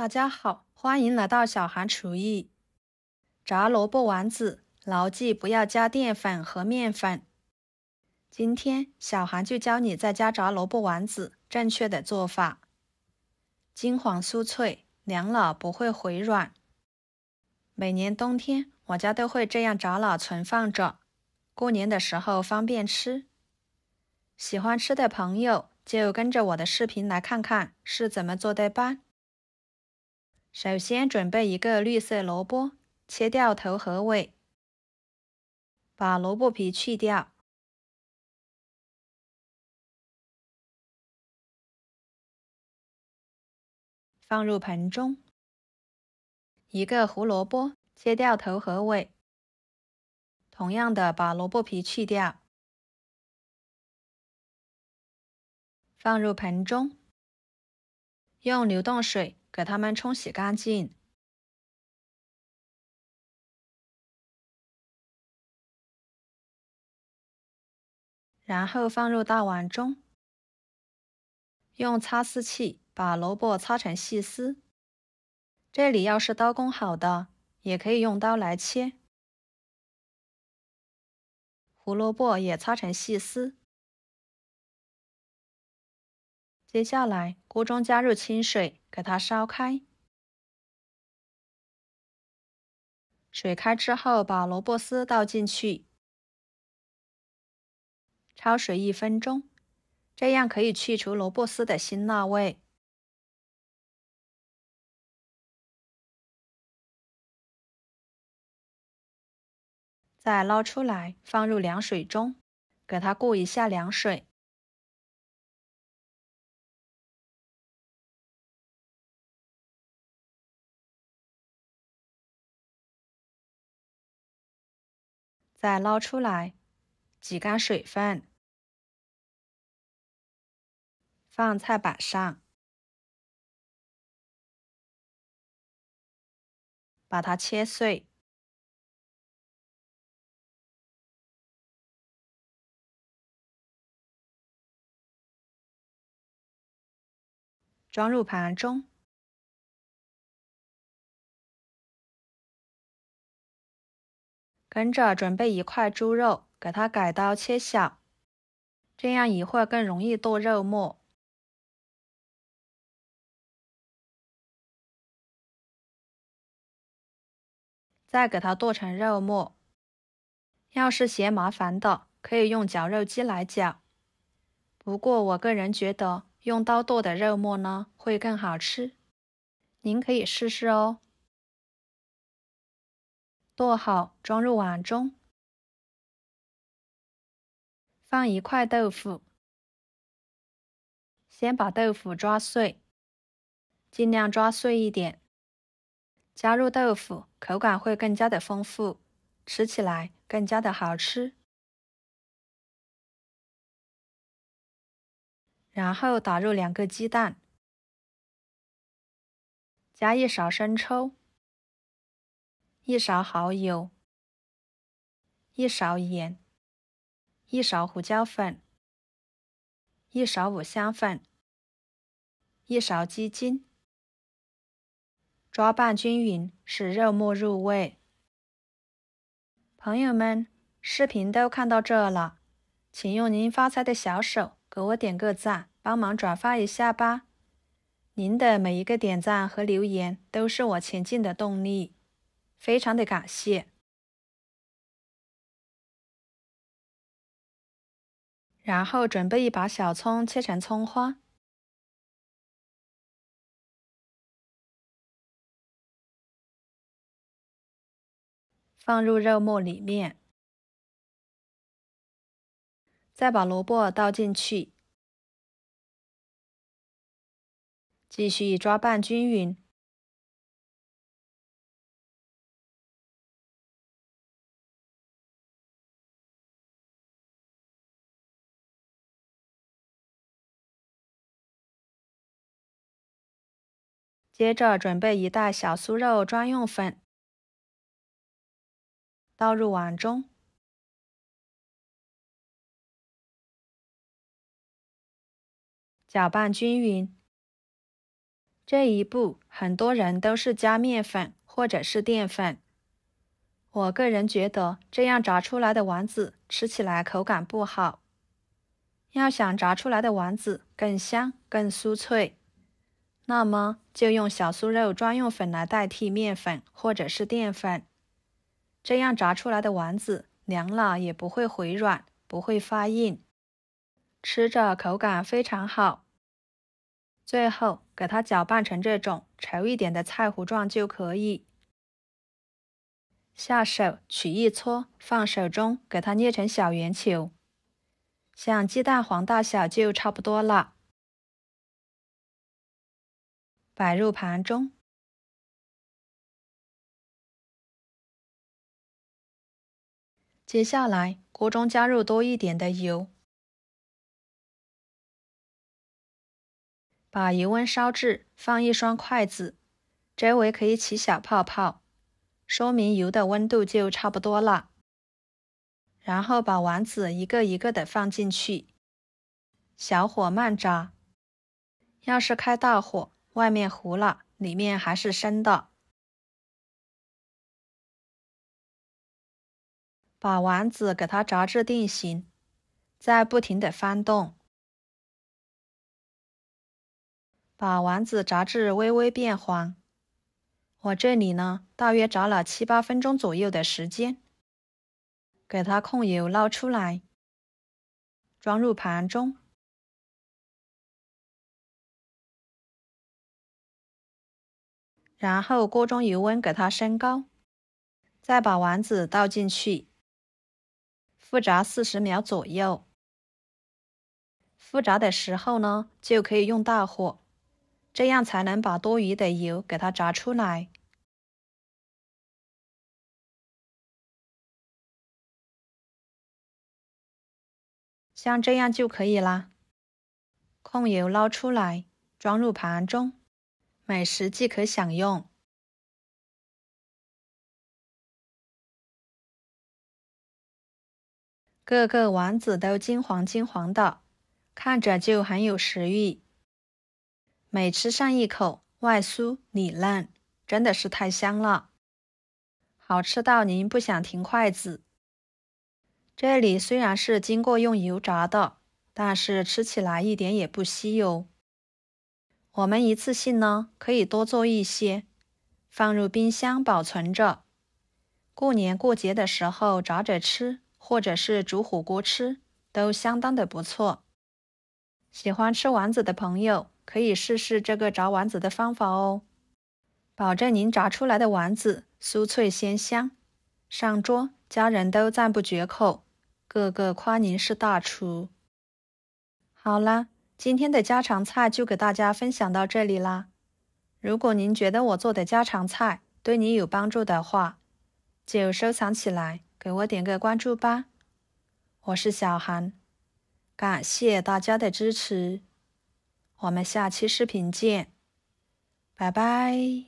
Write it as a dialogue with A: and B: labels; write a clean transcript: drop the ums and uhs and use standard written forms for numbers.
A: 大家好，欢迎来到小韩厨艺。炸萝卜丸子，牢记不要加淀粉和面粉。今天小韩就教你在家炸萝卜丸子正确的做法，金黄酥脆，凉了不会回软。每年冬天我家都会这样炸了存放着，过年的时候方便吃。喜欢吃的朋友就跟着我的视频来看看是怎么做的吧。首先准备一个绿色萝卜，切掉头和尾，把萝卜皮去掉，放入盆中。一个胡萝卜，切掉头和尾，同样的把萝卜皮去掉，放入盆中，用流动水给它们冲洗干净。然后放入大碗中，用擦丝器把萝卜擦成细丝。这里要是刀工好的，也可以用刀来切。胡萝卜也擦成细丝。接下来，锅中加入清水，给它烧开。水开之后，把萝卜丝倒进去，焯水1分钟，这样可以去除萝卜丝的辛辣味。再捞出来，放入凉水中，给它过一下凉水。再捞出来，挤干水分，放菜板上，把它切碎。装入盘中。跟着准备一块猪肉，给它改刀切小，这样一会儿更容易剁肉末。再给它剁成肉末。要是嫌麻烦的，可以用绞肉机来绞。不过我个人觉得用刀剁的肉末呢，会更好吃。您可以试试哦。剁好，装入碗中。放一块豆腐，先把豆腐抓碎，尽量抓碎一点。加入豆腐，口感会更加的丰富，吃起来更加的好吃。然后打入2个鸡蛋，加1勺生抽，1勺蚝油，1勺盐，1勺胡椒粉，1勺五香粉，1勺鸡精，抓拌均匀，使肉末入味。朋友们，视频都看到这了，请用您发财的小手给我点个赞，帮忙转发一下吧。您的每一个点赞和留言都是我前进的动力，非常的感谢。然后准备一把小葱，切成葱花，放入肉末里面，再把萝卜倒进去，继续抓拌均匀。接着准备一袋小酥肉专用粉，倒入碗中，搅拌均匀，这一步很多人都是加面粉或者是淀粉。我个人觉得这样炸出来的丸子吃起来口感不好。要想炸出来的丸子更香更酥脆，那么就用小酥肉专用粉来代替面粉或者是淀粉。这样炸出来的丸子凉了也不会回软，不会发硬，吃着口感非常好。最后给它搅拌成这种稠一点的菜糊状就可以。下手取一撮，放手中给它捏成小圆球，像鸡蛋黄大小就差不多了。摆入盘中。接下来锅中加入多一点的油，把油温烧至，放一双筷子，周围可以起小泡泡，说明油的温度就差不多了。然后把丸子一个一个的放进去，小火慢炸。要是开大火，外面糊了，里面还是生的。把丸子给它炸至定型，再不停的翻动，把丸子炸至微微变黄。我这里呢，大约炸了7、8分钟左右的时间。给它控油捞出来，装入盘中。然后锅中油温给它升高，再把丸子倒进去，复炸40秒左右。复炸的时候呢，就可以用大火，这样才能把多余的油给它炸出来。像这样就可以啦。控油捞出来，装入盘中，美食即可享用。个个丸子都金黄金黄的，看着就很有食欲。每吃上一口，外酥里嫩，真的是太香了，好吃到您不想停筷子。这里虽然是经过用油炸的，但是吃起来一点也不稀哦。我们一次性呢，可以多做一些，放入冰箱保存着。过年过节的时候炸着吃，或者是煮火锅吃，都相当的不错。喜欢吃丸子的朋友，可以试试这个炸丸子的方法哦，保证您炸出来的丸子酥脆鲜香，上桌家人都赞不绝口，个个夸您是大厨。好啦，今天的家常菜就给大家分享到这里啦。如果您觉得我做的家常菜对你有帮助的话，就收藏起来，给我点个关注吧。我是小韩，感谢大家的支持，我们下期视频见，拜拜。